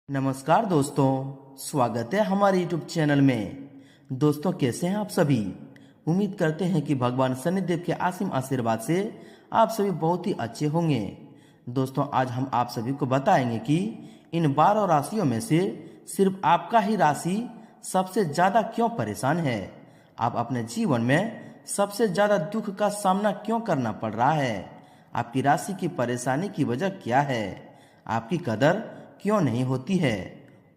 नमस्कार दोस्तों, स्वागत है हमारे YouTube चैनल में। दोस्तों, कैसे हैं आप सभी। उम्मीद करते हैं कि भगवान शनिदेव के असीम आशीर्वाद से आप सभी बहुत ही अच्छे होंगे। दोस्तों, आज हम आप सभी को बताएंगे कि इन 12 राशियों में से सिर्फ आपका ही राशि सबसे ज्यादा क्यों परेशान है। आप अपने जीवन में सबसे ज्यादा दुख का सामना क्यों करना पड़ रहा है। आपकी राशि की परेशानी की वजह क्या है। आपकी कदर क्यों नहीं होती है।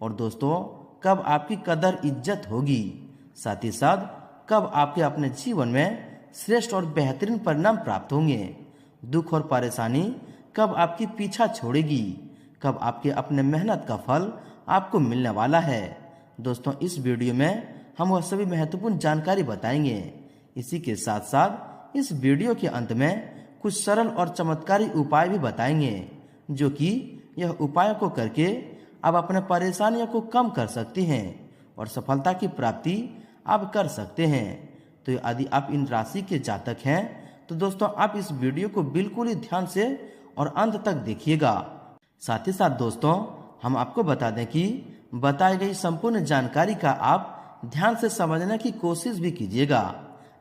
और दोस्तों, कब आपकी कदर इज्जत होगी। साथ ही साथ कब आपके अपने जीवन में श्रेष्ठ और बेहतरीन परिणाम प्राप्त होंगे। दुख और परेशानी कब आपकी पीछा छोड़ेगी। कब आपके अपने मेहनत का फल आपको मिलने वाला है। दोस्तों, इस वीडियो में हम वह सभी महत्वपूर्ण जानकारी बताएंगे। इसी के साथ साथ इस वीडियो के अंत में कुछ सरल और चमत्कारी उपाय भी बताएंगे, जो कि यह उपायों को करके आप अपने परेशानियों को कम कर सकते हैं और सफलता की प्राप्ति आप कर सकते हैं। तो यदि आप इन राशि के जातक हैं तो दोस्तों, आप इस वीडियो को बिल्कुल ही ध्यान से और अंत तक देखिएगा। साथ ही साथ दोस्तों, हम आपको बता दें कि बताई गई संपूर्ण जानकारी का आप ध्यान से समझने की कोशिश भी कीजिएगा।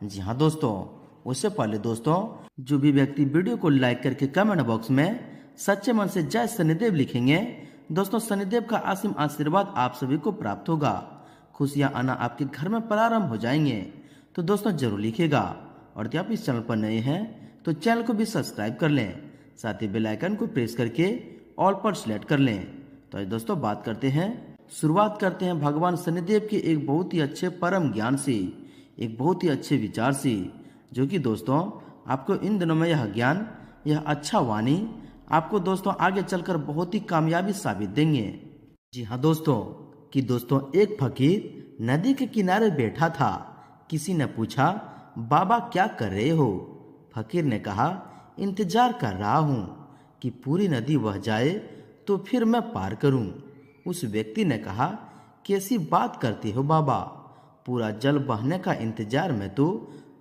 जी हाँ दोस्तों, उससे पहले दोस्तों, जो भी व्यक्ति वीडियो को लाइक करके कमेंट बॉक्स में सच्चे मन से जय शनिदेव लिखेंगे, दोस्तों शनिदेव का असीम आशीर्वाद आप सभी को प्राप्त होगा। खुशियां आना आपके घर में प्रारंभ हो जाएंगे। तो दोस्तों, जरूर लिखिएगा। और यदि आप इस चैनल पर नए हैं तो चैनल को भी सब्सक्राइब कर लें। साथ ही बेल आइकन को प्रेस करके ऑल पर सिलेक्ट कर लें। तो आज दोस्तों शुरुआत करते हैं भगवान शनिदेव के एक बहुत ही अच्छे परम ज्ञान से, एक बहुत ही अच्छे विचार से, जो कि दोस्तों आपको इन दिनों में यह ज्ञान, यह अच्छा वाणी आपको दोस्तों आगे चलकर बहुत ही कामयाबी साबित देंगे। जी हाँ दोस्तों, एक फकीर नदी के किनारे बैठा था। किसी ने पूछा, बाबा क्या कर रहे हो। फकीर ने कहा, इंतजार कर रहा हूँ कि पूरी नदी बह जाए तो फिर मैं पार करूँ। उस व्यक्ति ने कहा, कैसी बात करते हो बाबा, पूरा जल बहने का इंतजार में तो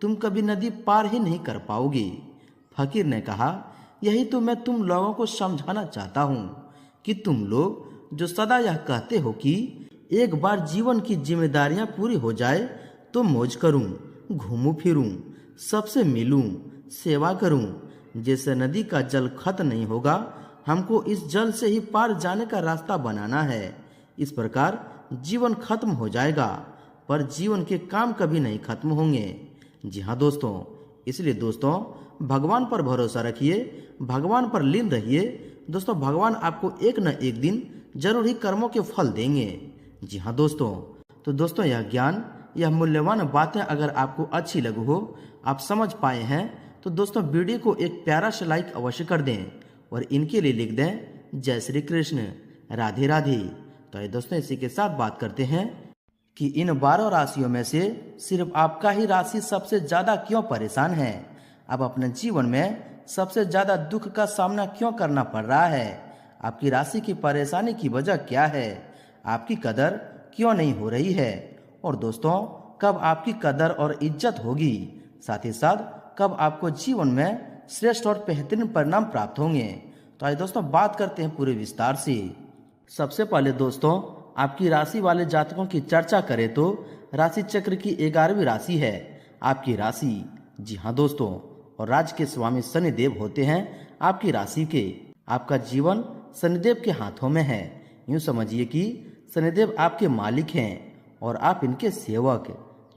तुम कभी नदी पार ही नहीं कर पाओगे। फकीर ने कहा, यही तो मैं तुम लोगों को समझाना चाहता हूँ कि तुम लोग जो सदा यह कहते हो कि एक बार जीवन की जिम्मेदारियां पूरी हो जाए तो मौज करूं, घूमूं फिरूं, सबसे मिलूं, सेवा करूं। जैसे नदी का जल खत्म नहीं होगा, हमको इस जल से ही पार जाने का रास्ता बनाना है। इस प्रकार जीवन खत्म हो जाएगा, पर जीवन के काम कभी नहीं खत्म होंगे। जी हाँ दोस्तों, इसलिए दोस्तों भगवान पर भरोसा रखिए, भगवान पर लीन रहिए। दोस्तों, भगवान आपको एक न एक दिन जरूर ही कर्मों के फल देंगे। जी हाँ दोस्तों, तो दोस्तों यह ज्ञान, यह मूल्यवान बातें अगर आपको अच्छी लगी हो, आप समझ पाए हैं, तो दोस्तों वीडियो को एक प्यारा सा लाइक अवश्य कर दें और इनके लिए लिख दें, जय श्री कृष्ण, राधे राधे। तो दोस्तों, इसी के साथ बात करते हैं कि इन 12 राशियों में से सिर्फ आपका ही राशि सबसे ज्यादा क्यों परेशान है। आप अपने जीवन में सबसे ज्यादा दुख का सामना क्यों करना पड़ रहा है। आपकी राशि की परेशानी की वजह क्या है। आपकी कदर क्यों नहीं हो रही है। और दोस्तों, कब आपकी कदर और इज्जत होगी। साथ ही साथ कब आपको जीवन में श्रेष्ठ और बेहतरीन परिणाम प्राप्त होंगे। तो आइए दोस्तों बात करते हैं पूरे विस्तार से। सबसे पहले दोस्तों, आपकी राशि वाले जातकों की चर्चा करें तो राशि चक्र की 11वीं राशि है आपकी राशि। जी हाँ दोस्तों, और राज्य के स्वामी शनिदेव होते हैं आपकी राशि के। आपका जीवन शनिदेव के हाथों में है। यूं समझिए कि शनिदेव आपके मालिक हैं और आप इनके सेवक।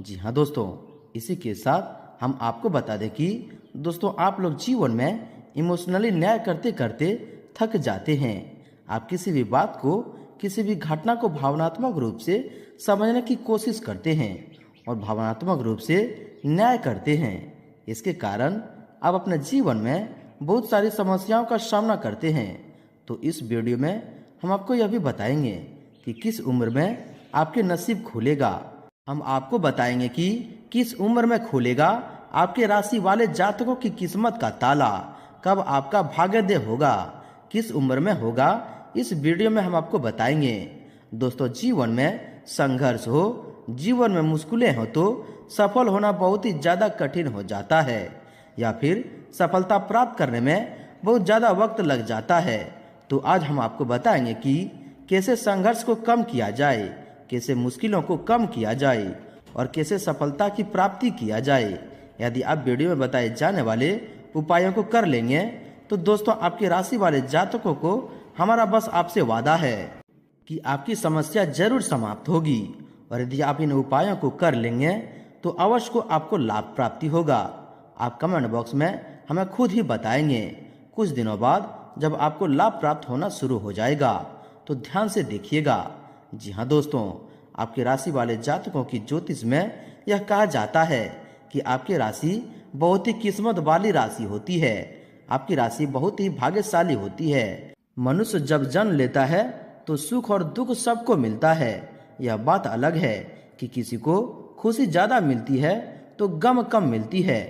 जी हाँ दोस्तों, इसी के साथ हम आपको बता दें कि दोस्तों आप लोग जीवन में इमोशनली न्याय करते करते थक जाते हैं। आप किसी भी बात को, किसी भी घटना को भावनात्मक रूप से समझने की कोशिश करते हैं और भावनात्मक रूप से न्याय करते हैं। इसके कारण आप अपने जीवन में बहुत सारी समस्याओं का सामना करते हैं। तो इस वीडियो में हम आपको यह भी बताएंगे कि किस उम्र में आपके नसीब खुलेगा। हम आपको बताएंगे कि किस उम्र में खुलेगा आपके राशि वाले जातकों की किस्मत का ताला, कब आपका भाग्योदय होगा, किस उम्र में होगा। इस वीडियो में हम आपको बताएंगे। दोस्तों, जीवन में संघर्ष हो, जीवन में मुश्किलें हो तो सफल होना बहुत ही ज्यादा कठिन हो जाता है, या फिर सफलता प्राप्त करने में बहुत ज्यादा वक्त लग जाता है। तो आज हम आपको बताएंगे कि कैसे संघर्ष को कम किया जाए, कैसे मुश्किलों को कम किया जाए और कैसे सफलता की प्राप्ति किया जाए। यदि आप वीडियो में बताए जाने वाले उपायों को कर लेंगे तो दोस्तों आपकी राशि वाले जातकों को हमारा बस आपसे वादा है कि आपकी समस्या जरूर समाप्त होगी। और यदि आप इन उपायों को कर लेंगे तो अवश्य को आपको लाभ प्राप्ति होगा। आप कमेंट बॉक्स में हमें खुद ही बताएंगे। कुछ दिनों बाद जब आपको लाभ प्राप्त होना शुरू हो जाएगा तो ध्यान से देखिएगा। जी हाँ दोस्तों, आपकी राशि वाले जातकों की ज्योतिष में यह कहा जाता है कि आपकी राशि बहुत ही किस्मत वाली राशि होती है। आपकी राशि बहुत ही भाग्यशाली होती है। मनुष्य जब जन्म लेता है तो सुख और दुख सबको मिलता है। यह बात अलग है कि किसी को खुशी ज्यादा मिलती है तो गम कम मिलती है,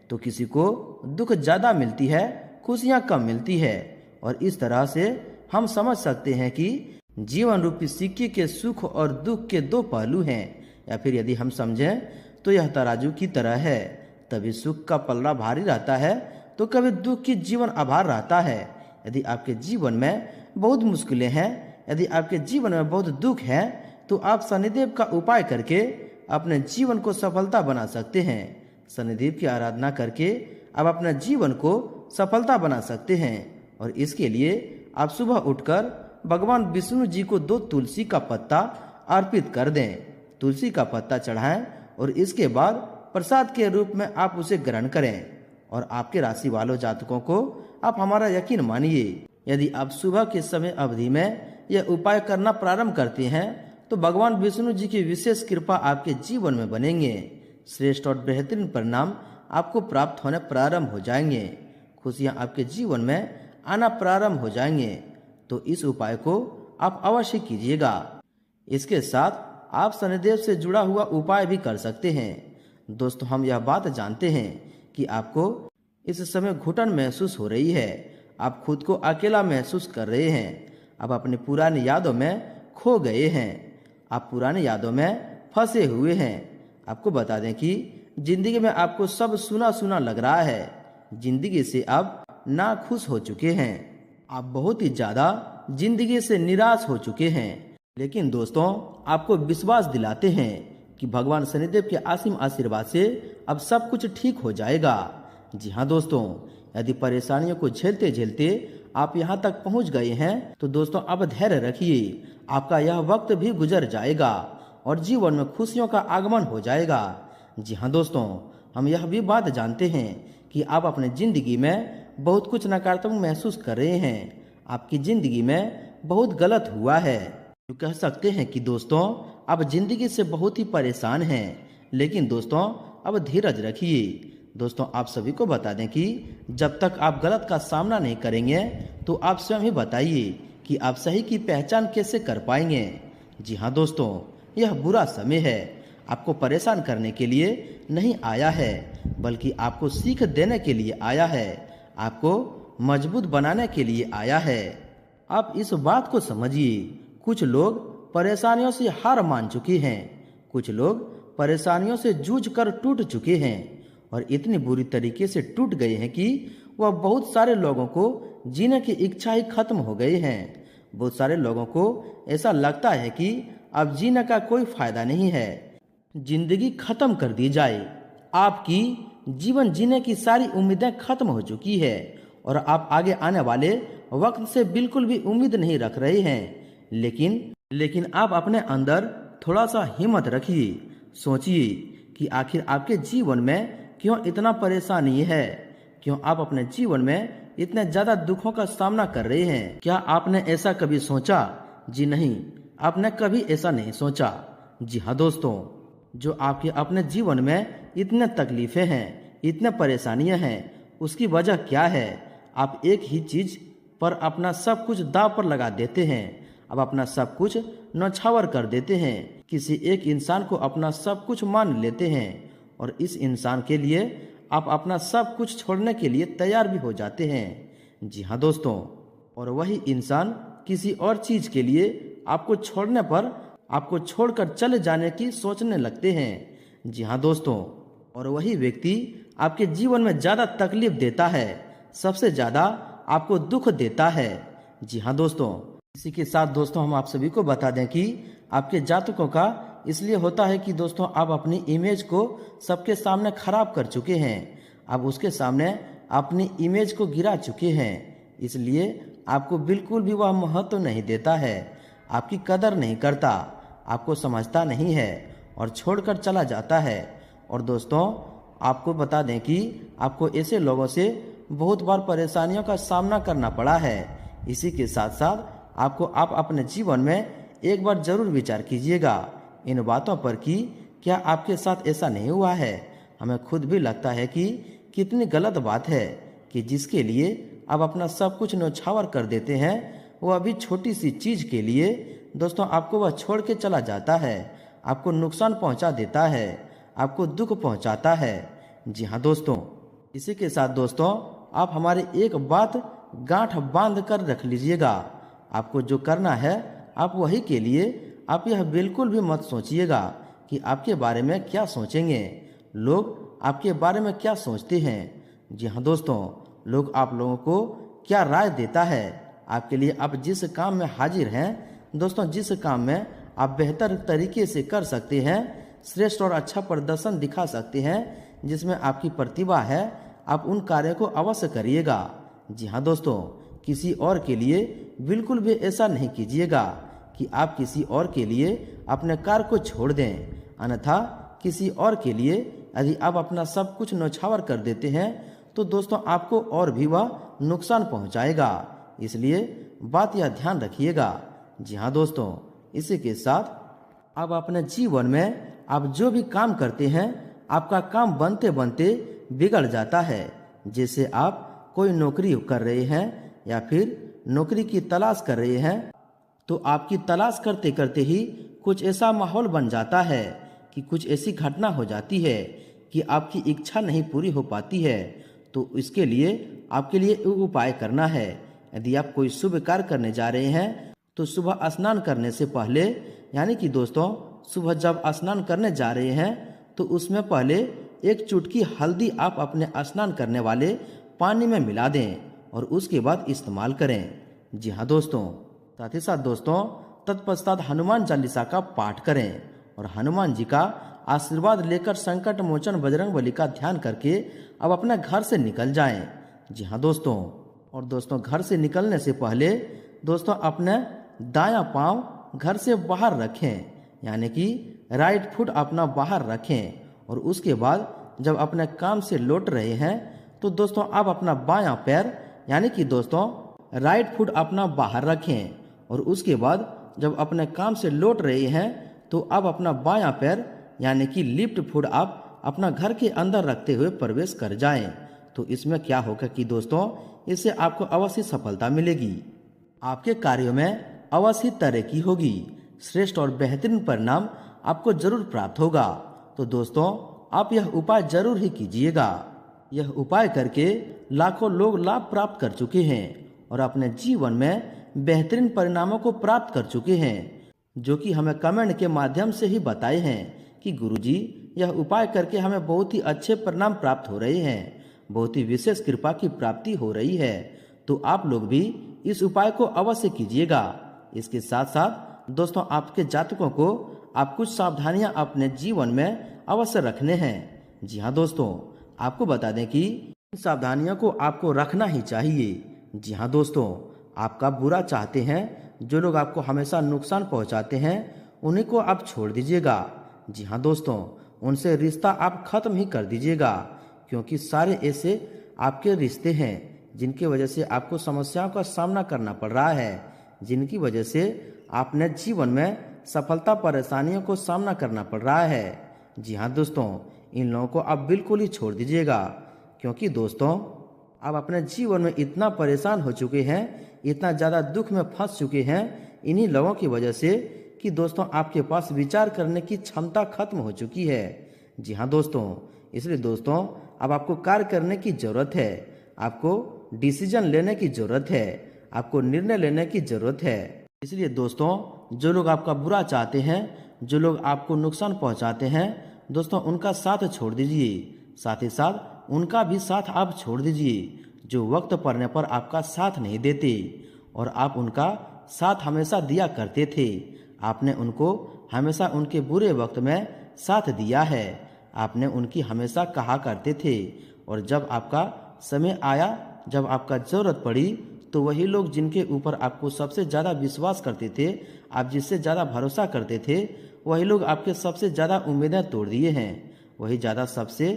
तो किसी को दुख ज्यादा मिलती है, खुशियां कम मिलती है। और इस तरह से हम समझ सकते हैं कि जीवन रूपी सिक्के के सुख और दुख के दो पहलू हैं। या फिर यदि हम समझें तो यह तराजू की तरह है, तभी सुख का पलड़ा भारी रहता है तो कभी दुख की जीवन आभार रहता है। यदि आपके जीवन में बहुत मुश्किलें हैं, यदि आपके जीवन में बहुत दुख है तो आप शनिदेव का उपाय करके अपने जीवन को सफलता बना सकते हैं। शनिदेव की आराधना करके आप अपने जीवन को सफलता बना सकते हैं। और इसके लिए आप सुबह उठकर भगवान विष्णु जी को 2 तुलसी का पत्ता अर्पित कर दें। तुलसी का पत्ता चढ़ाएं और इसके बाद प्रसाद के रूप में आप उसे ग्रहण करें। और आपके राशि वालों जातकों को आप हमारा यकीन मानिए, यदि आप सुबह के समय अवधि में यह उपाय करना प्रारंभ करते हैं तो भगवान विष्णु जी की विशेष कृपा आपके जीवन में बनेंगे। श्रेष्ठ और बेहतरीन परिणाम आपको प्राप्त होने प्रारंभ हो जाएंगे। खुशियां आपके जीवन में आना प्रारंभ हो जाएंगे। तो इस उपाय को आप अवश्य कीजिएगा। इसके साथ आप शनिदेव से जुड़ा हुआ उपाय भी कर सकते हैं। दोस्तों, हम यह बात जानते हैं कि आपको इस समय घुटन महसूस हो रही है, आप खुद को अकेला महसूस कर रहे हैं, आप अपनी पुरानी यादों में खो गए हैं, आप पुरानी यादों में फंसे हुए हैं। आपको बता दें कि जिंदगी में आपको सब सुना सुना लग रहा है, जिंदगी से आप नाखुश हो चुके हैं, आप बहुत ही ज्यादा जिंदगी से निराश हो चुके हैं। लेकिन दोस्तों, आपको विश्वास दिलाते हैं कि भगवान शनिदेव के असीम आशीर्वाद से अब सब कुछ ठीक हो जाएगा। जी हाँ दोस्तों, यदि परेशानियों को झेलते झेलते आप यहाँ तक पहुँच गए हैं तो दोस्तों अब धैर्य रखिए। आपका यह वक्त भी गुजर जाएगा और जीवन में खुशियों का आगमन हो जाएगा। जी हाँ दोस्तों, हम यह भी बात जानते हैं कि आप अपने जिंदगी में बहुत कुछ नकारात्मक महसूस कर रहे हैं। आपकी जिंदगी में बहुत गलत हुआ है। तो कह सकते हैं कि दोस्तों आप जिंदगी से बहुत ही परेशान हैं। लेकिन दोस्तों अब धीरज रखिए। दोस्तों, आप सभी को बता दें कि जब तक आप गलत का सामना नहीं करेंगे तो आप स्वयं ही बताइए कि आप सही की पहचान कैसे कर पाएंगे। जी हाँ दोस्तों, यह बुरा समय है, आपको परेशान करने के लिए नहीं आया है, बल्कि आपको सीख देने के लिए आया है, आपको मजबूत बनाने के लिए आया है। आप इस बात को समझिए, कुछ लोग परेशानियों से हार मान चुके हैं, कुछ लोग परेशानियों से जूझ कर टूट चुके हैं और इतनी बुरी तरीके से टूट गए हैं कि वह बहुत सारे लोगों को जीने की इच्छा ही खत्म हो गई है। बहुत सारे लोगों को ऐसा लगता है कि अब जीने का कोई फायदा नहीं है, जिंदगी खत्म कर दी जाए। आपकी जीवन जीने की सारी उम्मीदें खत्म हो चुकी है और आप आगे आने वाले वक्त से बिल्कुल भी उम्मीद नहीं रख रहे हैं। लेकिन आप अपने अंदर थोड़ा सा हिम्मत रखिए। सोचिए कि आखिर आपके जीवन में क्यों इतना परेशानी है, क्यों आप अपने जीवन में इतने ज्यादा दुखों का सामना कर रहे हैं। क्या आपने ऐसा कभी सोचा? जी नहीं, आपने कभी ऐसा नहीं सोचा। जी हाँ दोस्तों, जो आपके अपने जीवन में इतने तकलीफें हैं, इतने परेशानियां हैं, उसकी वजह क्या है? आप एक ही चीज पर अपना सब कुछ दांव पर लगा देते हैं। आप अपना सब कुछ नौछावर कर देते हैं। किसी एक इंसान को अपना सब कुछ मान लेते हैं और इस इंसान के लिए आप अपना सब कुछ छोड़ने के लिए तैयार भी हो जाते हैं। जी हाँ दोस्तों, और वही इंसान किसी और चीज के लिए आपको छोड़ने पर आपको छोड़कर चले जाने की सोचने लगते हैं। जी हाँ दोस्तों, और वही व्यक्ति आपके जीवन में ज्यादा तकलीफ देता है, सबसे ज्यादा आपको दुख देता है। जी हाँ दोस्तों, इसी के साथ दोस्तों हम आप सभी को बता दें कि आपके जातकों का इसलिए होता है कि दोस्तों आप अपनी इमेज को सबके सामने खराब कर चुके हैं। आप उसके सामने अपनी इमेज को गिरा चुके हैं, इसलिए आपको बिल्कुल भी वह महत्व नहीं देता है, आपकी कदर नहीं करता, आपको समझता नहीं है और छोड़कर चला जाता है। और दोस्तों आपको बता दें कि आपको ऐसे लोगों से बहुत बार परेशानियों का सामना करना पड़ा है। इसी के साथ साथ आप अपने जीवन में एक बार जरूर विचार कीजिएगा इन बातों पर कि क्या आपके साथ ऐसा नहीं हुआ है। हमें खुद भी लगता है कि कितनी गलत बात है कि जिसके लिए आप अपना सब कुछ न्यौछावर कर देते हैं, वो अभी छोटी सी चीज के लिए दोस्तों आपको वह छोड़ के चला जाता है, आपको नुकसान पहुंचा देता है, आपको दुख पहुंचाता है। जी हाँ दोस्तों, इसी के साथ दोस्तों आप हमारी एक बात गांठ बांध कर रख लीजिएगा। आपको जो करना है आप वही के लिए आप यह बिल्कुल भी मत सोचिएगा कि आपके बारे में क्या सोचेंगे, लोग आपके बारे में क्या सोचते हैं। जी हाँ दोस्तों, लोग आप लोगों को क्या राय देता है आपके लिए। आप जिस काम में हाजिर हैं दोस्तों, जिस काम में आप बेहतर तरीके से कर सकते हैं, श्रेष्ठ और अच्छा प्रदर्शन दिखा सकते हैं, जिसमें आपकी प्रतिभा है, आप उन कार्यों को अवश्य करिएगा। जी हाँ दोस्तों, किसी और के लिए बिल्कुल भी ऐसा नहीं कीजिएगा कि आप किसी और के लिए अपने कार्य को छोड़ दें, अन्यथा किसी और के लिए यदि आप अपना सब कुछ न्यौछावर कर देते हैं तो दोस्तों आपको और भी वह नुकसान पहुंचाएगा। इसलिए बात यह ध्यान रखिएगा। जी हाँ दोस्तों, इसी के साथ आप अपने जीवन में आप जो भी काम करते हैं, आपका काम बनते बनते बिगड़ जाता है। जैसे आप कोई नौकरी कर रहे हैं या फिर नौकरी की तलाश कर रहे हैं, तो आपकी तलाश करते करते ही कुछ ऐसा माहौल बन जाता है कि कुछ ऐसी घटना हो जाती है कि आपकी इच्छा नहीं पूरी हो पाती है। तो इसके लिए आपके लिए एक उपाय करना है। यदि आप कोई शुभ कार्य करने जा रहे हैं तो सुबह स्नान करने से पहले, यानी कि दोस्तों सुबह जब स्नान करने जा रहे हैं तो उसमें पहले एक चुटकी हल्दी आप अपने स्नान करने वाले पानी में मिला दें और उसके बाद इस्तेमाल करें। जी हाँ दोस्तों, साथ ही साथ दोस्तों तत्पश्चात हनुमान चालीसा का पाठ करें और हनुमान जी का आशीर्वाद लेकर संकट मोचन बजरंगबली का ध्यान करके अब अपने घर से निकल जाएं। जी हाँ दोस्तों, और दोस्तों घर से निकलने से पहले दोस्तों अपने दायां पांव घर से बाहर रखें, यानी कि राइट फुट अपना बाहर रखें। और उसके बाद जब अपने काम से लौट रहे हैं तो दोस्तों आप अपना बायां पैर, यानी कि दोस्तों राइट फुट अपना बाहर रखें। और उसके बाद जब अपने काम से लौट रहे हैं तो आप अपना बायां पैर, यानी कि लेफ्ट फुट आप अपना घर के अंदर रखते हुए प्रवेश कर जाएं। तो इसमें क्या होगा कि दोस्तों इससे आपको अवश्य सफलता मिलेगी, आपके कार्यों में अवश्य तरक्की होगी, श्रेष्ठ और बेहतरीन परिणाम आपको जरूर प्राप्त होगा। तो दोस्तों आप यह उपाय जरूर ही कीजिएगा। यह उपाय करके लाखों लोग लाभ प्राप्त कर चुके हैं और अपने जीवन में बेहतरीन परिणामों को प्राप्त कर चुके हैं, जो कि हमें कमेंट के माध्यम से ही बताए हैं कि गुरुजी यह उपाय करके हमें बहुत ही अच्छे परिणाम प्राप्त हो रहे हैं, बहुत ही विशेष कृपा की प्राप्ति हो रही है। तो आप लोग भी इस उपाय को अवश्य कीजिएगा। इसके साथ साथ दोस्तों आपके जातकों को आप कुछ सावधानियां अपने जीवन में अवश्य रखने हैं। जी हाँ दोस्तों, आपको बता दें कि इन सावधानियों को आपको रखना ही चाहिए। जी हाँ दोस्तों, आपका बुरा चाहते हैं, जो लोग आपको हमेशा नुकसान पहुंचाते हैं उन्हीं को आप छोड़ दीजिएगा। जी हाँ दोस्तों, उनसे रिश्ता आप खत्म ही कर दीजिएगा, क्योंकि सारे ऐसे आपके रिश्ते हैं जिनकी वजह से आपको समस्याओं का सामना करना पड़ रहा है, जिनकी वजह से आपने जीवन में सफलता परेशानियों को सामना करना पड़ रहा है। जी हाँ दोस्तों, इन लोगों को आप बिल्कुल ही छोड़ दीजिएगा, क्योंकि दोस्तों आप अपने जीवन में इतना परेशान हो चुके हैं, इतना ज़्यादा दुख में फंस चुके हैं इन्हीं लोगों की वजह से कि दोस्तों आपके पास विचार करने की क्षमता खत्म हो चुकी है। जी हाँ दोस्तों, इसलिए दोस्तों अब आपको कार्य करने की ज़रूरत है, आपको डिसीजन लेने की ज़रूरत है, आपको निर्णय लेने की ज़रूरत है। इसलिए दोस्तों जो लोग आपका बुरा चाहते हैं, जो लोग आपको नुकसान पहुंचाते हैं दोस्तों, उनका साथ छोड़ दीजिए। साथ ही साथ उनका भी साथ आप छोड़ दीजिए जो वक्त पड़ने पर आपका साथ नहीं देते, और आप उनका साथ हमेशा दिया करते थे। आपने उनको हमेशा उनके बुरे वक्त में साथ दिया है। आपने उनकी हमेशा कहा करते थे, और जब आपका समय आया, जब आपका जरूरत पड़ी, तो वही लोग जिनके ऊपर आपको सबसे ज़्यादा विश्वास करते थे, आप जिससे ज़्यादा भरोसा करते थे, वही लोग आपके सबसे ज़्यादा उम्मीदें तोड़ दिए हैं। वही ज़्यादा सबसे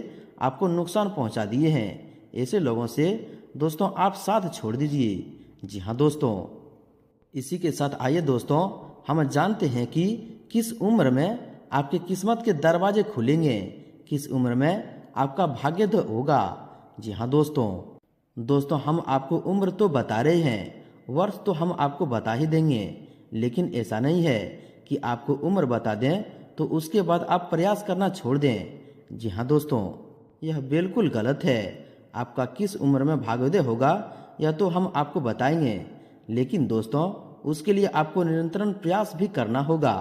आपको नुकसान पहुंचा दिए हैं। ऐसे लोगों से दोस्तों आप साथ छोड़ दीजिए। जी हाँ दोस्तों, इसी के साथ आइए दोस्तों हम जानते हैं कि किस उम्र में आपके किस्मत के दरवाजे खुलेंगे, किस उम्र में आपका भाग्योदय होगा। जी हाँ दोस्तों हम आपको उम्र तो बता रहे हैं, वर्ष तो हम आपको बता ही देंगे, लेकिन ऐसा नहीं है कि आपको उम्र बता दें तो उसके बाद आप प्रयास करना छोड़ दें। जी हाँ दोस्तों, यह बिल्कुल गलत है। आपका किस उम्र में भाग्योदय होगा यह तो हम आपको बताएंगे, लेकिन दोस्तों उसके लिए आपको निरंतर प्रयास भी करना होगा।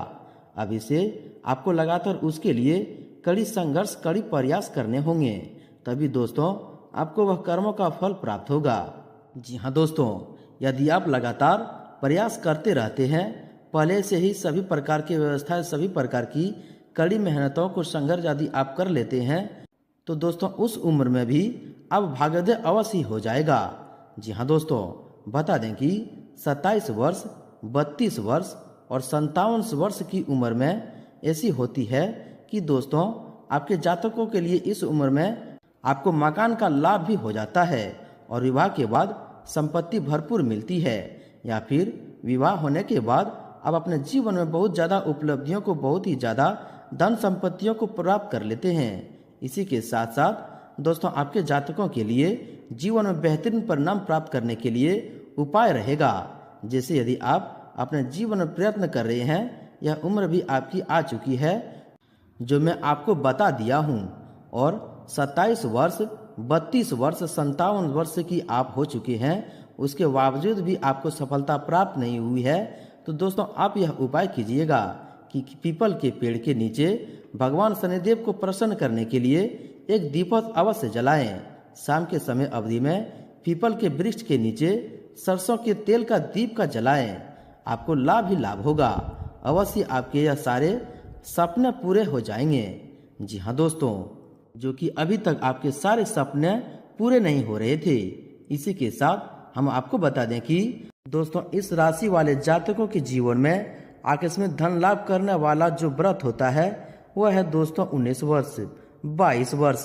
अभी से आपको लगातार उसके लिए कड़ी संघर्ष, कड़ी प्रयास करने होंगे, तभी दोस्तों आपको वह कर्मों का फल प्राप्त होगा। जी हाँ दोस्तों, यदि आप लगातार प्रयास करते रहते हैं, पहले से ही सभी प्रकार की व्यवस्थाएं, सभी प्रकार की कड़ी मेहनतों को संघर्ष यदि आप कर लेते हैं, तो दोस्तों उस उम्र में भी अब भाग्योदय अवश्य ही हो जाएगा। जी हाँ दोस्तों, बता दें कि 27 वर्ष, 32 वर्ष और 57 वर्ष की उम्र में ऐसी होती है कि दोस्तों आपके जातकों के लिए इस उम्र में आपको मकान का लाभ भी हो जाता है, और विवाह के बाद संपत्ति भरपूर मिलती है, या फिर विवाह होने के बाद आप अपने जीवन में बहुत ज़्यादा उपलब्धियों को, बहुत ही ज़्यादा धन संपत्तियों को प्राप्त कर लेते हैं। इसी के साथ साथ दोस्तों आपके जातकों के लिए जीवन में बेहतरीन परिणाम प्राप्त करने के लिए उपाय रहेगा। जैसे यदि आप अपने जीवन में प्रयत्न कर रहे हैं, यह उम्र भी आपकी आ चुकी है जो मैं आपको बता दिया हूँ, और 27 वर्ष, 32 वर्ष, 57 वर्ष की आप हो चुके हैं, उसके बावजूद भी आपको सफलता प्राप्त नहीं हुई है, तो दोस्तों आप यह उपाय कीजिएगा कि पीपल के पेड़ के नीचे भगवान शनिदेव को प्रसन्न करने के लिए एक दीपक अवश्य जलाएं। शाम के समय अवधि में पीपल के वृक्ष के नीचे सरसों के तेल का दीप का जलाएं। आपको लाभ ही लाभ होगा, अवश्य आपके यह सारे सपने पूरे हो जाएंगे। जी हाँ दोस्तों, जो कि अभी तक आपके सारे सपने पूरे नहीं हो रहे थे। इसी के साथ हम आपको बता दें कि दोस्तों इस राशि वाले जातकों के जीवन में आकस्मिक धन लाभ करने वाला जो व्रत होता है वह है दोस्तों 19 वर्ष, 22 वर्ष,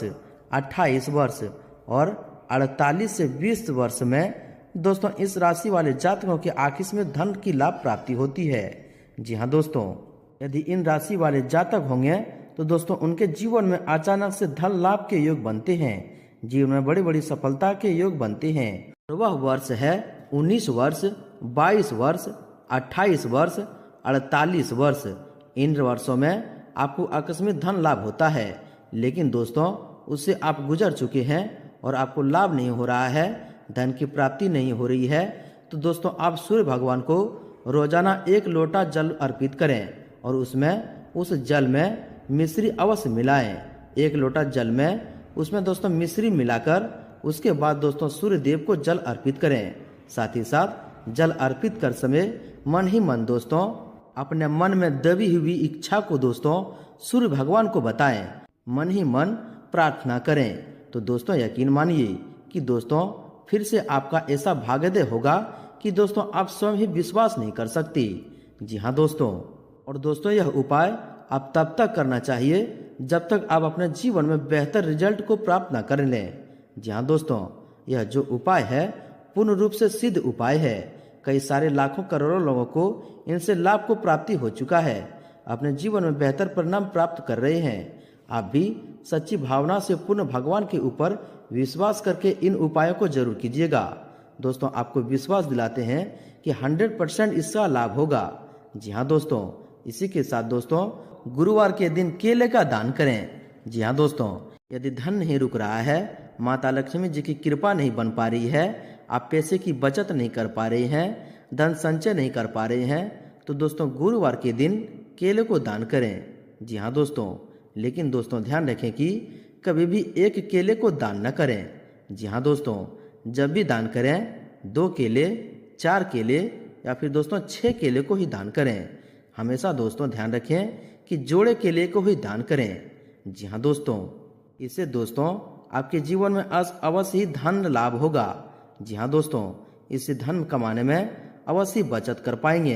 28 वर्ष और 48 से 20 वर्ष में दोस्तों इस राशि वाले जातकों के आकस्मिक धन की लाभ प्राप्ति होती है। जी हाँ दोस्तों, यदि इन राशि वाले जातक होंगे तो दोस्तों उनके जीवन में अचानक से धन लाभ के योग बनते हैं, जीवन में बड़ी बड़ी सफलता के योग बनते हैं। वह वर्ष है 19 वर्ष, 22 वर्ष, 28 वर्ष, 48 वर्ष। इन वर्षों में आपको आकस्मिक धन लाभ होता है, लेकिन दोस्तों उससे आप गुजर चुके हैं और आपको लाभ नहीं हो रहा है, धन की प्राप्ति नहीं हो रही है, तो दोस्तों आप सूर्य भगवान को रोजाना 1 लोटा जल अर्पित करें और उसमें उस जल में मिश्री अवश्य मिलाएं। 1 लोटा जल में उसमें दोस्तों मिश्री मिलाकर उसके बाद दोस्तों सूर्य देव को जल अर्पित करें। साथ ही साथ जल अर्पित कर समय मन ही मन दोस्तों अपने मन में दबी हुई इच्छा को दोस्तों सूर्य भगवान को बताएं, मन ही मन प्रार्थना करें। तो दोस्तों यकीन मानिए कि दोस्तों फिर से आपका ऐसा भाग्योदय होगा कि दोस्तों आप स्वयं ही विश्वास नहीं कर सकते। जी हाँ दोस्तों, और दोस्तों यह उपाय आप तब तक करना चाहिए जब तक आप अपने जीवन में बेहतर रिजल्ट को प्राप्त न कर लें। जी हाँ दोस्तों, यह जो उपाय है पूर्ण रूप से सिद्ध उपाय है। कई सारे लाखों करोड़ों लोगों को इनसे लाभ को प्राप्ति हो चुका है, अपने जीवन में बेहतर परिणाम प्राप्त कर रहे हैं। आप भी सच्ची भावना से पूर्ण भगवान के ऊपर विश्वास करके इन उपायों को जरूर कीजिएगा। दोस्तों आपको विश्वास दिलाते हैं कि 100% इसका लाभ होगा। जी हाँ दोस्तों, इसी के साथ दोस्तों गुरुवार के दिन केले का दान करें। जी हाँ दोस्तों, यदि धन नहीं रुक रहा है, माता लक्ष्मी जी की कृपा नहीं बन पा रही है, आप पैसे की बचत नहीं कर पा रहे हैं, धन संचय नहीं कर पा रहे हैं, तो दोस्तों गुरुवार के दिन केले को दान करें। जी हाँ दोस्तों, लेकिन दोस्तों ध्यान रखें कि कभी भी 1 केले को दान न करें। जी हाँ दोस्तों, जब भी दान करें 2 केले, 4 केले या फिर दोस्तों 6 केले को ही दान करें। हमेशा दोस्तों ध्यान रखें कि जोड़े केले को ही दान करें। जी हाँ दोस्तों, इससे दोस्तों आपके जीवन में अवश्य ही धन लाभ होगा। जी हाँ दोस्तों, इससे धन कमाने में अवश्य बचत कर पाएंगे,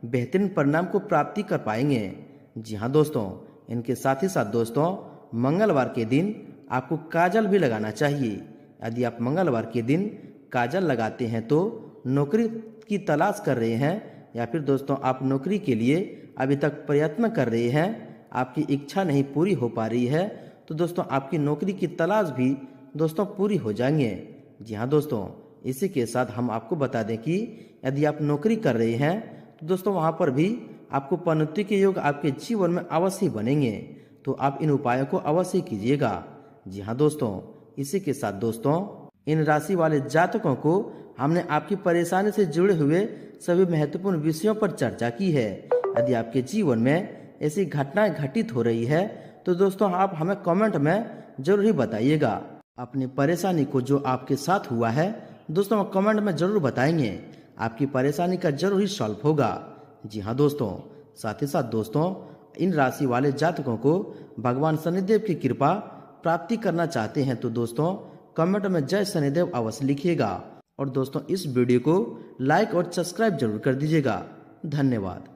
बेहतरीन परिणाम को प्राप्ति कर पाएंगे। जी हाँ दोस्तों, इनके साथ ही साथ दोस्तों मंगलवार के दिन आपको काजल भी लगाना चाहिए। यदि आप मंगलवार के दिन काजल लगाते हैं तो नौकरी की तलाश कर रहे हैं या फिर दोस्तों आप नौकरी के लिए अभी तक प्रयत्न कर रहे हैं, आपकी इच्छा नहीं पूरी हो पा रही है, तो दोस्तों आपकी नौकरी की तलाश भी दोस्तों पूरी हो जाएंगे। जी हाँ दोस्तों, इसी के साथ हम आपको बता दें कि यदि आप नौकरी कर रहे हैं तो दोस्तों वहाँ पर भी आपको पदोन्नति के योग आपके जीवन में अवश्य बनेंगे, तो आप इन उपायों को अवश्य कीजिएगा। जी हाँ दोस्तों, इसी के साथ दोस्तों इन राशि वाले जातकों को हमने आपकी परेशानी से जुड़े हुए सभी महत्वपूर्ण विषयों पर चर्चा की है। यदि आपके जीवन में ऐसी घटनाएं घटित हो रही है तो दोस्तों आप हमें कमेंट में जरूर ही बताइएगा। अपनी परेशानी को जो आपके साथ हुआ है दोस्तों हम कमेंट में जरूर बताएंगे, आपकी परेशानी का जरूर ही सॉल्व होगा। जी हाँ दोस्तों, साथ ही साथ दोस्तों इन राशि वाले जातकों को भगवान शनिदेव की कृपा प्राप्ति करना चाहते हैं तो दोस्तों कमेंट में जय शनिदेव अवश्य लिखिएगा और दोस्तों इस वीडियो को लाइक और सब्सक्राइब जरूर कर दीजिएगा। धन्यवाद।